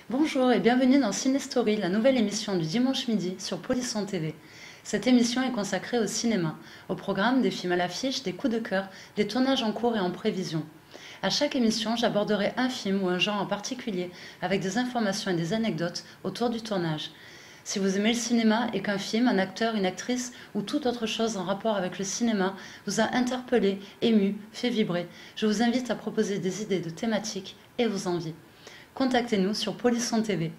Bonjour et bienvenue dans Ciné-Story, la nouvelle émission du dimanche midi sur Polisson TV. Cette émission est consacrée au cinéma, au programme, des films à l'affiche, des coups de cœur, des tournages en cours et en prévision. À chaque émission, j'aborderai un film ou un genre en particulier avec des informations et des anecdotes autour du tournage. Si vous aimez le cinéma et qu'un film, un acteur, une actrice ou toute autre chose en rapport avec le cinéma vous a interpellé, ému, fait vibrer, je vous invite à proposer des idées de thématiques et vos envies. Contactez-nous sur Polisson TV.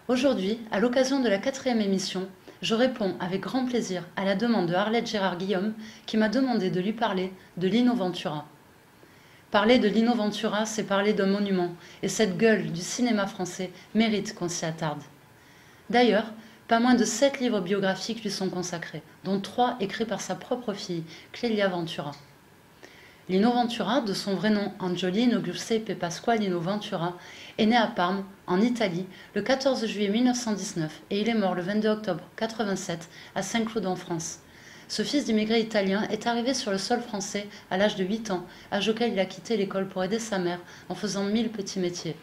Aujourd'hui, à l'occasion de la 4e émission, je réponds avec grand plaisir à la demande de Arlette Gérard-Guillaume qui m'a demandé de lui parler de Lino Ventura. Parler de Lino Ventura, c'est parler d'un monument, et cette gueule du cinéma français mérite qu'on s'y attarde. D'ailleurs, pas moins de 7 livres biographiques lui sont consacrés, dont 3 écrits par sa propre fille, Clélia Ventura. Lino Ventura, de son vrai nom Angiolino Giuseppe Pasqualino Ventura, est né à Parme, en Italie, le 14 juillet 1919 et il est mort le 22 octobre 1987 à Saint-Cloud en France. Ce fils d'immigrés italiens est arrivé sur le sol français à l'âge de 8 ans, âge auquel il a quitté l'école pour aider sa mère en faisant 1000 petits métiers.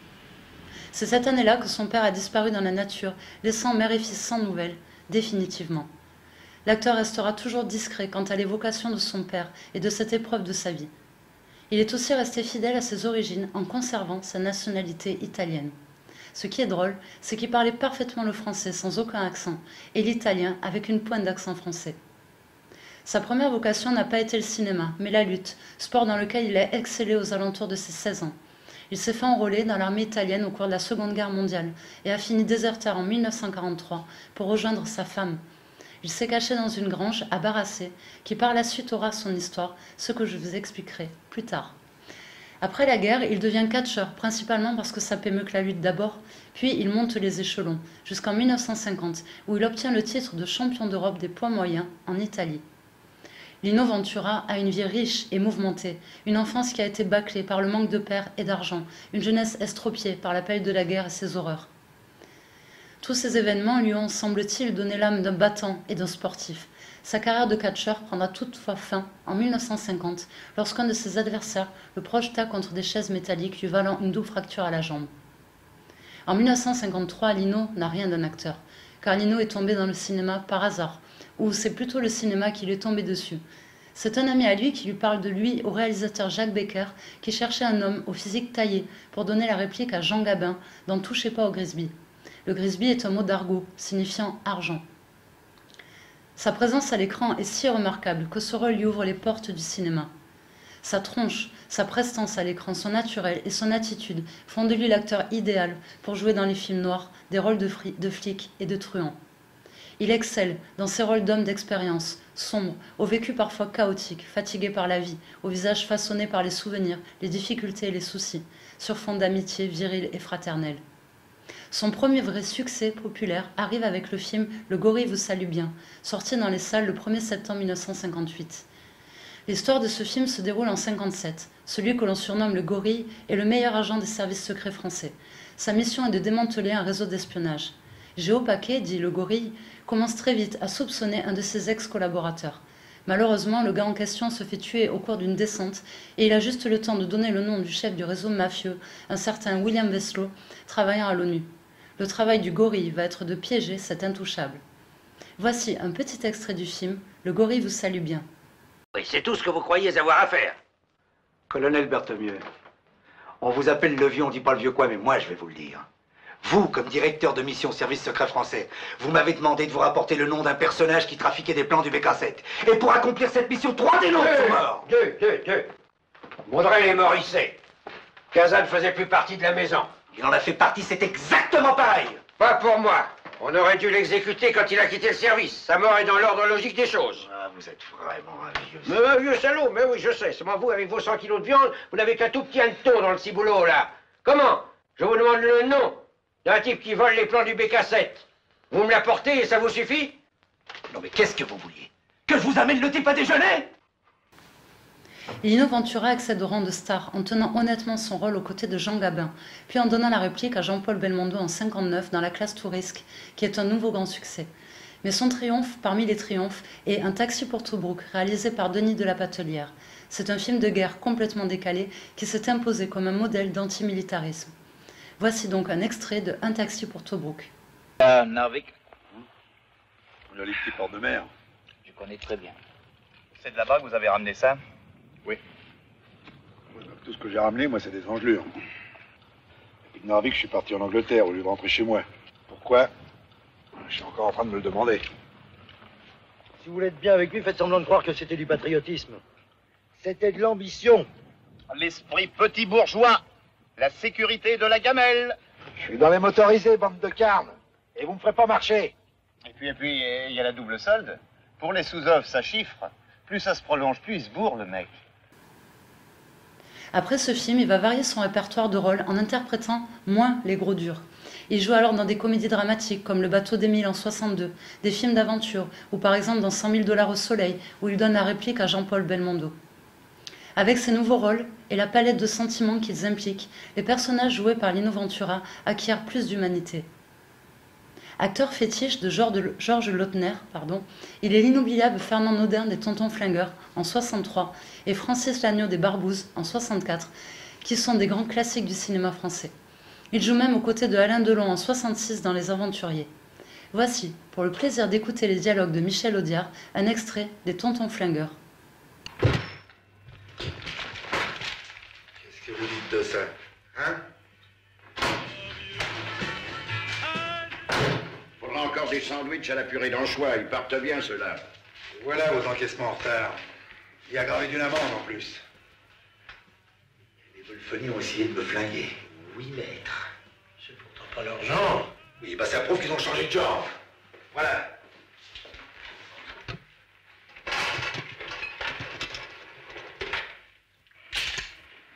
C'est cette année-là que son père a disparu dans la nature, laissant mère et fils sans nouvelles, définitivement. L'acteur restera toujours discret quant à l'évocation de son père et de cette épreuve de sa vie. Il est aussi resté fidèle à ses origines en conservant sa nationalité italienne. Ce qui est drôle, c'est qu'il parlait parfaitement le français sans aucun accent et l'italien avec une pointe d'accent français. Sa première vocation n'a pas été le cinéma, mais la lutte, sport dans lequel il a excellé aux alentours de ses 16 ans. Il s'est fait enrôler dans l'armée italienne au cours de la Seconde Guerre mondiale et a fini déserteur en 1943 pour rejoindre sa femme. Il s'est caché dans une grange à Barassé, qui par la suite aura son histoire, ce que je vous expliquerai plus tard. Après la guerre, il devient catcheur, principalement parce que ça paie mieux que la lutte d'abord, puis il monte les échelons, jusqu'en 1950, où il obtient le titre de champion d'Europe des poids moyens en Italie. Lino Ventura a une vie riche et mouvementée, une enfance qui a été bâclée par le manque de père et d'argent, une jeunesse estropiée par l'appel de la guerre et ses horreurs. Tous ces événements lui ont, semble-t-il, donné l'âme d'un battant et d'un sportif. Sa carrière de catcheur prendra toutefois fin en 1950, lorsqu'un de ses adversaires le projeta contre des chaises métalliques lui valant une double fracture à la jambe. En 1953, Lino n'a rien d'un acteur, car Lino est tombé dans le cinéma par hasard, ou c'est plutôt le cinéma qui lui est tombé dessus. C'est un ami à lui qui lui parle de lui au réalisateur Jacques Becker, qui cherchait un homme au physique taillé pour donner la réplique à Jean Gabin dans Touchez pas au Grisby. Le Grisby est un mot d'argot, signifiant argent. Sa présence à l'écran est si remarquable que ce rôle lui ouvre les portes du cinéma. Sa tronche, sa prestance à l'écran, son naturel et son attitude font de lui l'acteur idéal pour jouer dans les films noirs des rôles de flics et de truands. Il excelle dans ses rôles d'homme d'expérience, sombre, au vécu parfois chaotique, fatigué par la vie, au visage façonné par les souvenirs, les difficultés et les soucis, sur fond d'amitié virile et fraternelle. Son premier vrai succès populaire arrive avec le film Le Gorille vous salue bien, sorti dans les salles le 1er septembre 1958. L'histoire de ce film se déroule en 1957. Celui que l'on surnomme le Gorille est le meilleur agent des services secrets français. Sa mission est de démanteler un réseau d'espionnage. Géo Paquet, dit le Gorille, commence très vite à soupçonner un de ses ex-collaborateurs. Malheureusement, le gars en question se fait tuer au cours d'une descente et il a juste le temps de donner le nom du chef du réseau mafieux, un certain William Veslo, travaillant à l'ONU. Le travail du gorille va être de piéger cet intouchable. Voici un petit extrait du film « Le gorille vous salue bien ». Oui, c'est tout ce que vous croyez avoir à faire. Colonel Berthemieux, on vous appelle le vieux, on dit pas le vieux quoi, mais moi je vais vous le dire. Vous, comme directeur de mission service secret français, vous m'avez demandé de vous rapporter le nom d'un personnage qui trafiquait des plans du BK7. Et pour accomplir cette mission, 3 des noms sont morts. Deux. Baudrel et Morisset. Cazan ne faisait plus partie de la maison. Il en a fait partie, c'est exactement pareil. Pas pour moi. On aurait dû l'exécuter quand il a quitté le service. Sa mort est dans l'ordre logique des choses. Ah, vous êtes vraiment un vieux... Mais un vieux salaud, mais oui, je sais. C'est moi, vous, avec vos 100 kilos de viande, vous n'avez qu'un tout petit hanneton dans le ciboulot, là. Comment? Je vous demande le nom d'un type qui vole les plans du BK7. Vous me l'apportez et ça vous suffit? Non mais qu'est-ce que vous vouliez? Que je vous amène le type à déjeuner? Lino Ventura accède au rang de star en tenant honnêtement son rôle aux côtés de Jean Gabin, puis en donnant la réplique à Jean-Paul Belmondo en 1959 dans La classe Tourisque, qui est un nouveau grand succès. Mais son triomphe parmi les triomphes est Un taxi pour Tobruk, réalisé par Denis de la Patelière. C'est un film de guerre complètement décalé qui s'est imposé comme un modèle d'antimilitarisme. Voici donc un extrait de Un taxi pour Tobruk. Narvik. Joli petit port de mer. Je connais très bien. C'est de là-bas que vous avez ramené ça? Oui. Tout ce que j'ai ramené, moi, c'est des engelures. Depuis de Narvik, je suis parti en Angleterre au lieu de rentrer chez moi. Pourquoi? Je suis encore en train de me le demander. Si vous voulez être bien avec lui, faites semblant de croire que c'était du patriotisme. C'était de l'ambition. L'esprit petit bourgeois. La sécurité de la gamelle. Je suis dans les motorisés, bande de carnes. Et vous me ferez pas marcher. Et puis, il y a la double solde. Pour les sous-offres, ça chiffre. Plus ça se prolonge, plus il se bourre, le mec. Après ce film, il va varier son répertoire de rôles en interprétant moins les gros durs. Il joue alors dans des comédies dramatiques comme Le bateau d'Émile en 62, des films d'aventure, ou par exemple dans 100 000 $ au soleil, où il donne la réplique à Jean-Paul Belmondo. Avec ces nouveaux rôles et la palette de sentiments qu'ils impliquent, les personnages joués par Lino Ventura acquièrent plus d'humanité. Acteur fétiche de Georges Lautner, il est l'inoubliable Fernand Naudin des Tontons Flingueurs en 63 et Francis Lagneau des Barbouzes en 64, qui sont des grands classiques du cinéma français. Il joue même aux côtés de Alain Delon en 66 dans Les Aventuriers. Voici, pour le plaisir d'écouter les dialogues de Michel Audiard, un extrait des Tontons Flingueurs. Qu'est-ce que vous dites de ça? Hein? Faudra encore des sandwichs à la purée d'anchois, ils partent bien ceux-là. Voilà vos encaissements en retard. Il y a gravé d'une amende en plus. Les Wolfoni ont essayé de me flinguer. Oui, maître. C'est pourtant pas leur genre. Oui, bah ça prouve qu'ils ont changé de genre. Voilà.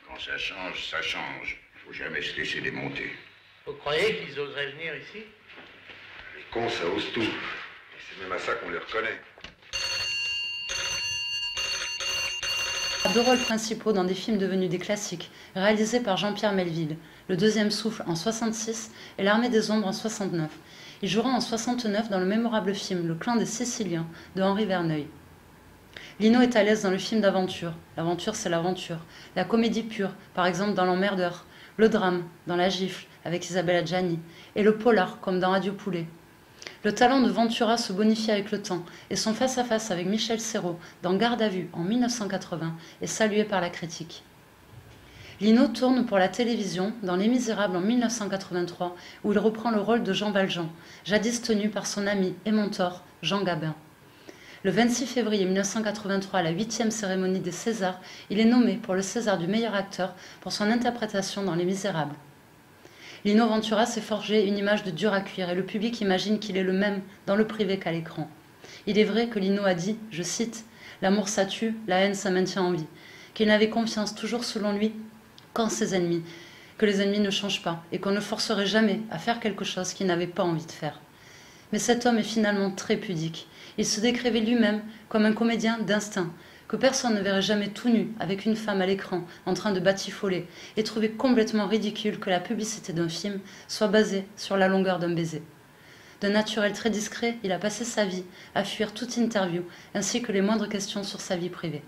Quand ça change, ça change. Faut jamais se laisser démonter. Vous croyez qu'ils oseraient venir ici? Les cons, ça ose tout. Et c'est même à ça qu'on les reconnaît. Deux rôles principaux dans des films devenus des classiques, réalisés par Jean-Pierre Melville, Le Deuxième Souffle en 66 et L'Armée des Ombres en 69. Il jouera en 69 dans le mémorable film Le Clan des Siciliens de Henri Verneuil. Lino est à l'aise dans le film d'aventure. L'aventure, c'est l'aventure. La comédie pure, par exemple dans L'Emmerdeur. Le drame, dans La Gifle, avec Isabelle Adjani. Et le polar, comme dans Radio Poulet. Le talent de Ventura se bonifie avec le temps et son face-à-face avec Michel Serrault dans Garde à vue en 1980 est salué par la critique. Lino tourne pour la télévision dans Les Misérables en 1983 où il reprend le rôle de Jean Valjean, jadis tenu par son ami et mentor Jean Gabin. Le 26 février 1983, à la 8e cérémonie des Césars, il est nommé pour le César du meilleur acteur pour son interprétation dans Les Misérables. Lino Ventura s'est forgé une image de dur à cuire et le public imagine qu'il est le même dans le privé qu'à l'écran. Il est vrai que Lino a dit, je cite, « L'amour ça tue, la haine ça maintient en vie », qu'il n'avait confiance toujours selon lui qu'en ses ennemis, que les ennemis ne changent pas et qu'on ne forcerait jamais à faire quelque chose qu'il n'avait pas envie de faire. Mais cet homme est finalement très pudique. Il se décrivait lui-même comme un comédien d'instinct, que personne ne verrait jamais tout nu avec une femme à l'écran en train de batifoler et trouvait complètement ridicule que la publicité d'un film soit basée sur la longueur d'un baiser. D'un naturel très discret, il a passé sa vie à fuir toute interview ainsi que les moindres questions sur sa vie privée.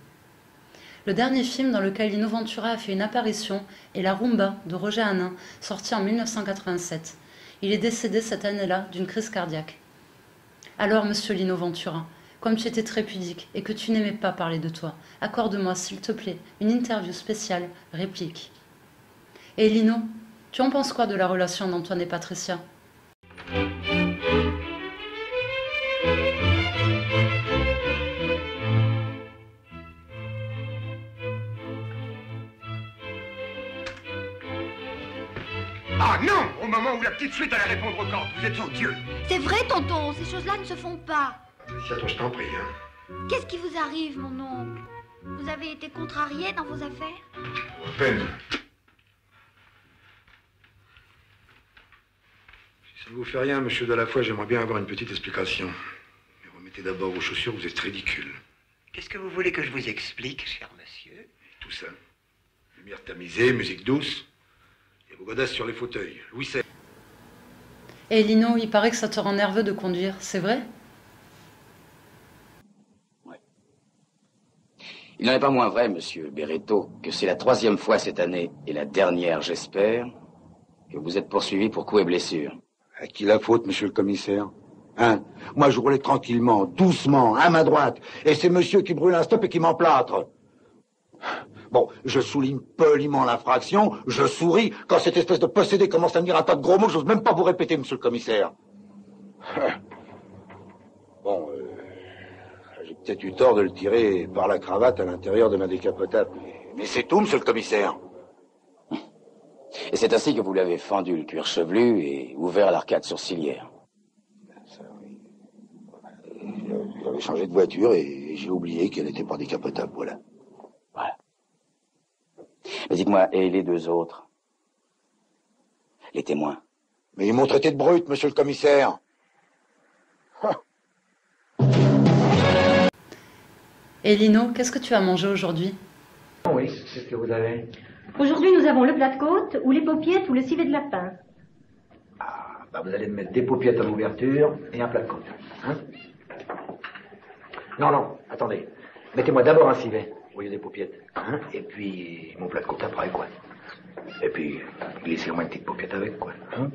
Le dernier film dans lequel Lino Ventura a fait une apparition est La Rumba de Roger Hanin, sorti en 1987. Il est décédé cette année-là d'une crise cardiaque. Alors, monsieur Lino Ventura, comme tu étais très pudique et que tu n'aimais pas parler de toi, accorde-moi, s'il te plaît, une interview spéciale, réplique. Et Lino, tu en penses quoi de la relation d'Antoine et Patricia ? Ah non! Au moment où la petite suite allait répondre aux cordes, vous êtes odieux! C'est vrai, tonton, ces choses-là ne se font pas. Patricia, toi, je t'en prie, hein. Qu'est-ce qui vous arrive, mon oncle? Vous avez été contrarié dans vos affaires? À peine. Si ça ne vous fait rien, monsieur Delafoy, j'aimerais bien avoir une petite explication. Mais remettez d'abord vos chaussures, vous êtes ridicule. Qu'est-ce que vous voulez que je vous explique, cher monsieur? Tout ça. Lumière tamisée, musique douce. Et vos godasses sur les fauteuils. Louis XVI. Et Lino, il paraît que ça te rend nerveux de conduire, c'est vrai ? Il n'en est pas moins vrai, monsieur Berretto, que c'est la 3e fois cette année, et la dernière, j'espère, que vous êtes poursuivi pour coups et blessures. À qui la faute, monsieur le commissaire? Hein? Moi, je roulais tranquillement, doucement, à ma droite. Et c'est monsieur qui brûle un stop et qui m'emplâtre. Bon, je souligne poliment l'infraction, je souris. Quand cette espèce de possédé commence à me dire un tas de gros mots, j'ose même pas vous répéter, monsieur le commissaire. Bon, j'ai peut-être eu tort de le tirer par la cravate à l'intérieur de ma décapotable. Mais c'est tout, monsieur le commissaire. Et c'est ainsi que vous l'avez fendu le cuir chevelu et ouvert l'arcade sourcilière. Ça, oui. J'avais changé de voiture et j'ai oublié qu'elle n'était pas décapotable, voilà. Voilà. Mais dites-moi, et les deux autres? Les témoins? Mais ils m'ont traité de brute, monsieur le commissaire. Et Lino, qu'est-ce que tu as mangé aujourd'hui? Oui, c'est ce que vous avez. Aujourd'hui, nous avons le plat de côte, ou les paupiettes, ou le civet de lapin. Ah, bah vous allez me mettre des paupiettes à l'ouverture et un plat de côte. Hein? Non, attendez. Mettez-moi d'abord un civet, au lieu des paupiettes. Hein? Et puis, mon plat de côte après, quoi. Et puis, glissez-moi une petite paupiette avec, quoi. Hein?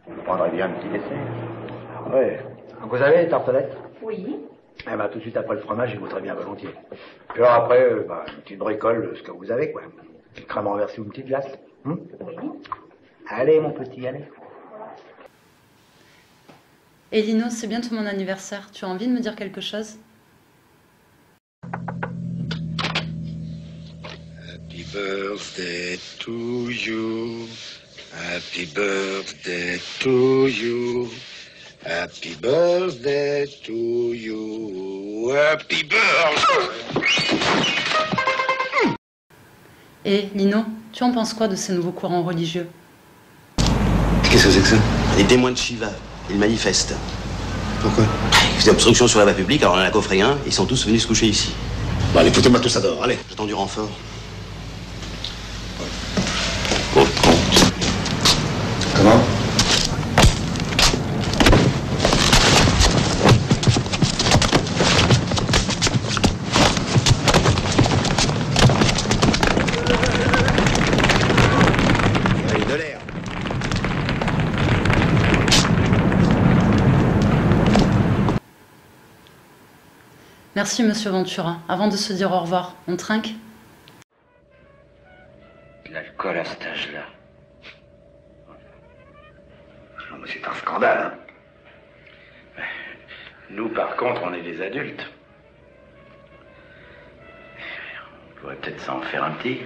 Vous prendrez bien un petit dessert. Ouais. Vous avez les tartelettes? Oui. Eh ben, tout de suite après le fromage, je voudrais bien volontiers. Puis alors après, une petite bricole, ce que vous avez, quoi. Une crème renversée ou une petite glace. Oui. Allez, mon petit, allez. Et Lino, c'est bientôt mon anniversaire. Tu as envie de me dire quelque chose? Happy birthday to you. Happy birthday to you. Happy birthday to you. Happy birthday. Et Lino, tu en penses quoi de ces nouveaux courants religieux? Qu'est-ce que c'est que ça? Les témoins de Shiva. Ils manifestent. Pourquoi? Ils faisaient obstruction sur la voie publique, alors on en a coffré un, ils sont tous venus se coucher ici. Bon, allez, foutez-moi tout ça dehors, allez. J'attends du renfort. Comment? De l'air. Merci, monsieur Ventura. Avant de se dire au revoir, on trinque? De l'alcool à cet âge-là. Non, mais c'est un scandale, hein. Nous, par contre, on est des adultes. On pourrait peut-être s'en faire un petit.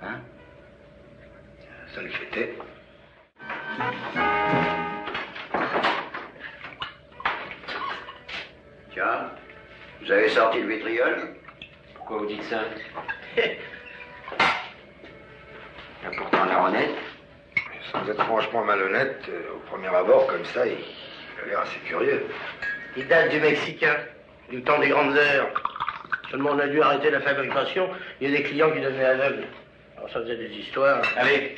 Hein? Ça le fêtait. Tiens, vous avez sorti le vitriol? Pourquoi vous dites ça? Il y a pourtant la honnête. Sans être franchement malhonnête, au premier abord, comme ça, il a l'air assez curieux. Il date du Mexicain, du temps des grandes heures. Seulement, on a dû arrêter la fabrication. Il y a des clients qui devenaient aveugles. Alors, ça faisait des histoires. Allez.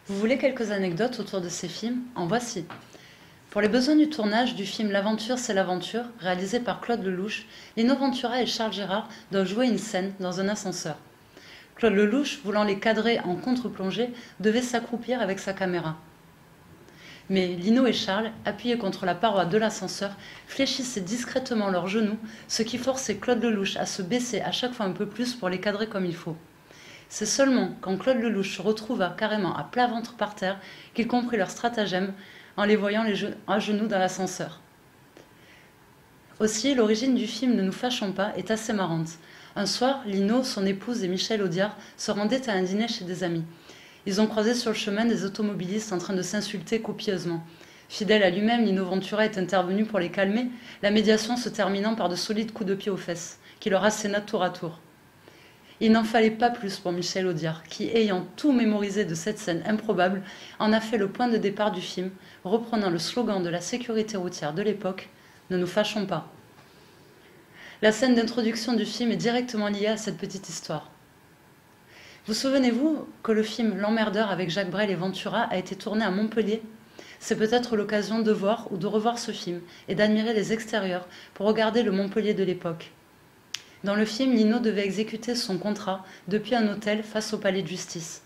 Vous voulez quelques anecdotes autour de ces films? En voici. Pour les besoins du tournage du film L'aventure, c'est l'aventure, réalisé par Claude Lelouch, Lino Ventura et Charles Gérard doivent jouer une scène dans un ascenseur. Claude Lelouch, voulant les cadrer en contre-plongée, devait s'accroupir avec sa caméra. Mais Lino et Charles, appuyés contre la paroi de l'ascenseur, fléchissaient discrètement leurs genoux, ce qui forçait Claude Lelouch à se baisser à chaque fois un peu plus pour les cadrer comme il faut. C'est seulement quand Claude Lelouch se retrouva carrément à plat ventre par terre qu'il comprit leur stratagème en les voyant à genoux dans l'ascenseur. Aussi, l'origine du film Ne nous fâchons pas est assez marrante. Un soir, Lino, son épouse et Michel Audiard se rendaient à un dîner chez des amis. Ils ont croisé sur le chemin des automobilistes en train de s'insulter copieusement. Fidèle à lui-même, Lino Ventura est intervenu pour les calmer, la médiation se terminant par de solides coups de pied aux fesses, qui leur asséna tour à tour. Il n'en fallait pas plus pour Michel Audiard, qui, ayant tout mémorisé de cette scène improbable, en a fait le point de départ du film, reprenant le slogan de la sécurité routière de l'époque, « Ne nous fâchons pas ». La scène d'introduction du film est directement liée à cette petite histoire. Vous souvenez-vous que le film L'Emmerdeur avec Jacques Brel et Ventura a été tourné à Montpellier? C'est peut-être l'occasion de voir ou de revoir ce film et d'admirer les extérieurs pour regarder le Montpellier de l'époque. Dans le film, Lino devait exécuter son contrat depuis un hôtel face au palais de justice.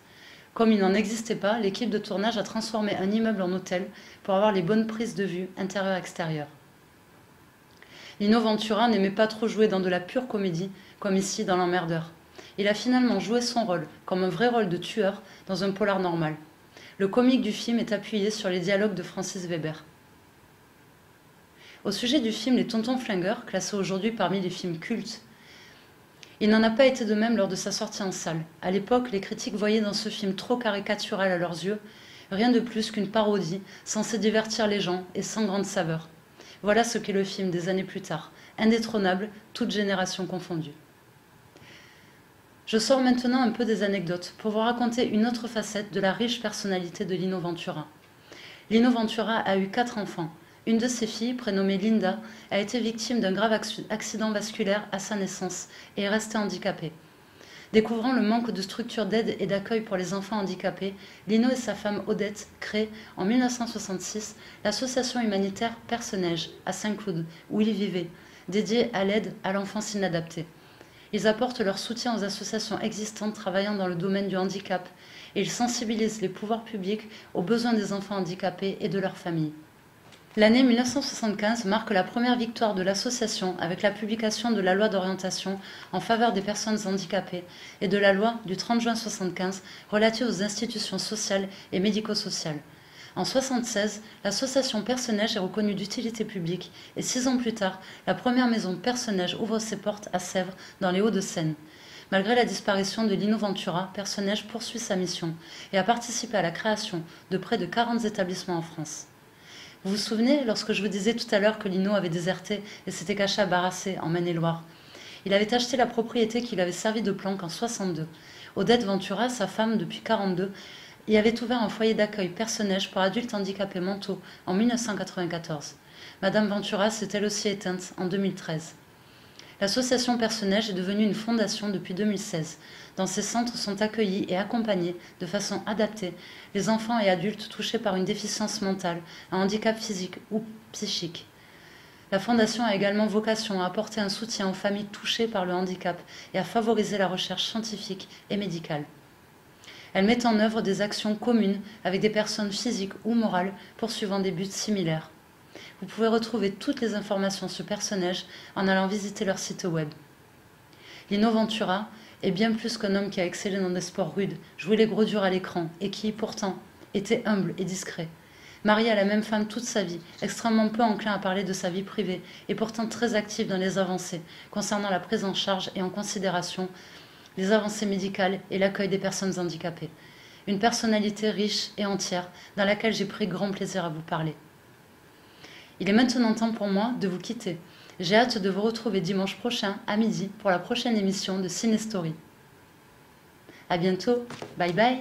Comme il n'en existait pas, l'équipe de tournage a transformé un immeuble en hôtel pour avoir les bonnes prises de vue intérieure-extérieure. Lino Ventura n'aimait pas trop jouer dans de la pure comédie, comme ici dans L'Emmerdeur. Il a finalement joué son rôle comme un vrai rôle de tueur dans un polar normal. Le comique du film est appuyé sur les dialogues de Francis Weber. Au sujet du film Les Tontons Flingueurs, classé aujourd'hui parmi les films cultes, il n'en a pas été de même lors de sa sortie en salle. À l'époque, les critiques voyaient dans ce film trop caricatural à leurs yeux, rien de plus qu'une parodie censée divertir les gens et sans grande saveur. Voilà ce qu'est le film des années plus tard, indétrônable, toute génération confondue. Je sors maintenant un peu des anecdotes pour vous raconter une autre facette de la riche personnalité de Lino Ventura. Lino Ventura a eu 4 enfants. Une de ses filles, prénommée Linda, a été victime d'un grave accident vasculaire à sa naissance et est restée handicapée. Découvrant le manque de structures d'aide et d'accueil pour les enfants handicapés, Lino et sa femme Odette créent en 1966 l'association humanitaire Perce-Neige à Saint-Cloud, où ils vivaient, dédiée à l'aide à l'enfance inadaptée. Ils apportent leur soutien aux associations existantes travaillant dans le domaine du handicap et ils sensibilisent les pouvoirs publics aux besoins des enfants handicapés et de leurs familles. L'année 1975 marque la première victoire de l'association avec la publication de la loi d'orientation en faveur des personnes handicapées et de la loi du 30 juin 1975 relative aux institutions sociales et médico-sociales. En 1976, l'association Perce-Neige est reconnue d'utilité publique et 6 ans plus tard, la première maison Perce-Neige ouvre ses portes à Sèvres, dans les Hauts-de-Seine. Malgré la disparition de Lino Ventura, Perce-Neige poursuit sa mission et a participé à la création de près de 40 établissements en France. Vous vous souvenez, lorsque je vous disais tout à l'heure que Lino avait déserté et s'était caché à Barassé, en Maine-et-Loire. Il avait acheté la propriété qui lui avait servi de planque en 1962. Odette Ventura, sa femme depuis 1942, y avait ouvert un foyer d'accueil Perce-Neige pour adultes handicapés mentaux en 1994. Madame Ventura s'est elle aussi éteinte en 2013. L'association Perce-Neige est devenue une fondation depuis 2016. Dans ces centres sont accueillis et accompagnés de façon adaptée les enfants et adultes touchés par une déficience mentale, un handicap physique ou psychique. La Fondation a également vocation à apporter un soutien aux familles touchées par le handicap et à favoriser la recherche scientifique et médicale. Elle met en œuvre des actions communes avec des personnes physiques ou morales poursuivant des buts similaires. Vous pouvez retrouver toutes les informations sur Perce-Neige en allant visiter leur site web. Lino Ventura est bien plus qu'un homme qui a excellé dans des sports rudes, joué les gros durs à l'écran et qui, pourtant, était humble et discret. Marié à la même femme toute sa vie, extrêmement peu enclin à parler de sa vie privée et pourtant très actif dans les avancées concernant la prise en charge et en considération les avancées médicales et l'accueil des personnes handicapées. Une personnalité riche et entière dans laquelle j'ai pris grand plaisir à vous parler. Il est maintenant temps pour moi de vous quitter. J'ai hâte de vous retrouver dimanche prochain à midi pour la prochaine émission de Ciné Story. À bientôt. Bye bye.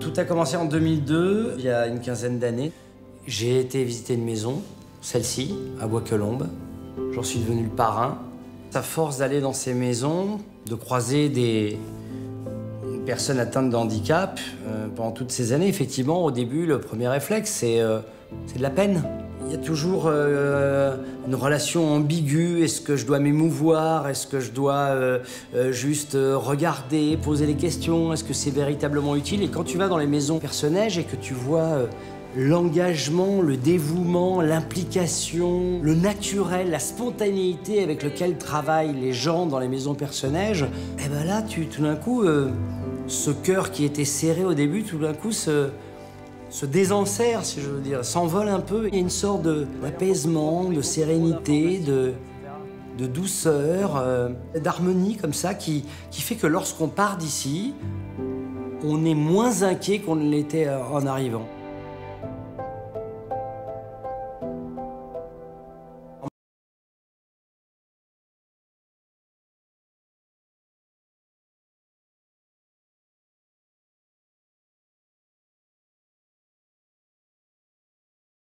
Tout a commencé en 2002, il y a une quinzaine d'années. J'ai été visiter une maison, celle-ci, à Bois-Colombes. J'en suis devenu le parrain. À force d'aller dans ces maisons, de croiser des personnes atteintes de handicap, pendant toutes ces années, effectivement, au début, le premier réflexe, c'est de la peine. Il y a toujours une relation ambiguë. Est-ce que je dois m'émouvoir? Est-ce que je dois juste regarder, poser des questions? Est-ce que c'est véritablement utile? Et quand tu vas dans les maisons Perce-Neige et que tu vois l'engagement, le dévouement, l'implication, le naturel, la spontanéité avec lequel travaillent les gens dans les maisons Perce-Neige, et ben là, tout d'un coup, ce cœur qui était serré au début, tout d'un coup, se désenserre, si je veux dire, s'envole un peu. Il y a une sorte d'apaisement, de sérénité, de douceur, d'harmonie comme ça, qui fait que lorsqu'on part d'ici, on est moins inquiet qu'on ne l'était en arrivant.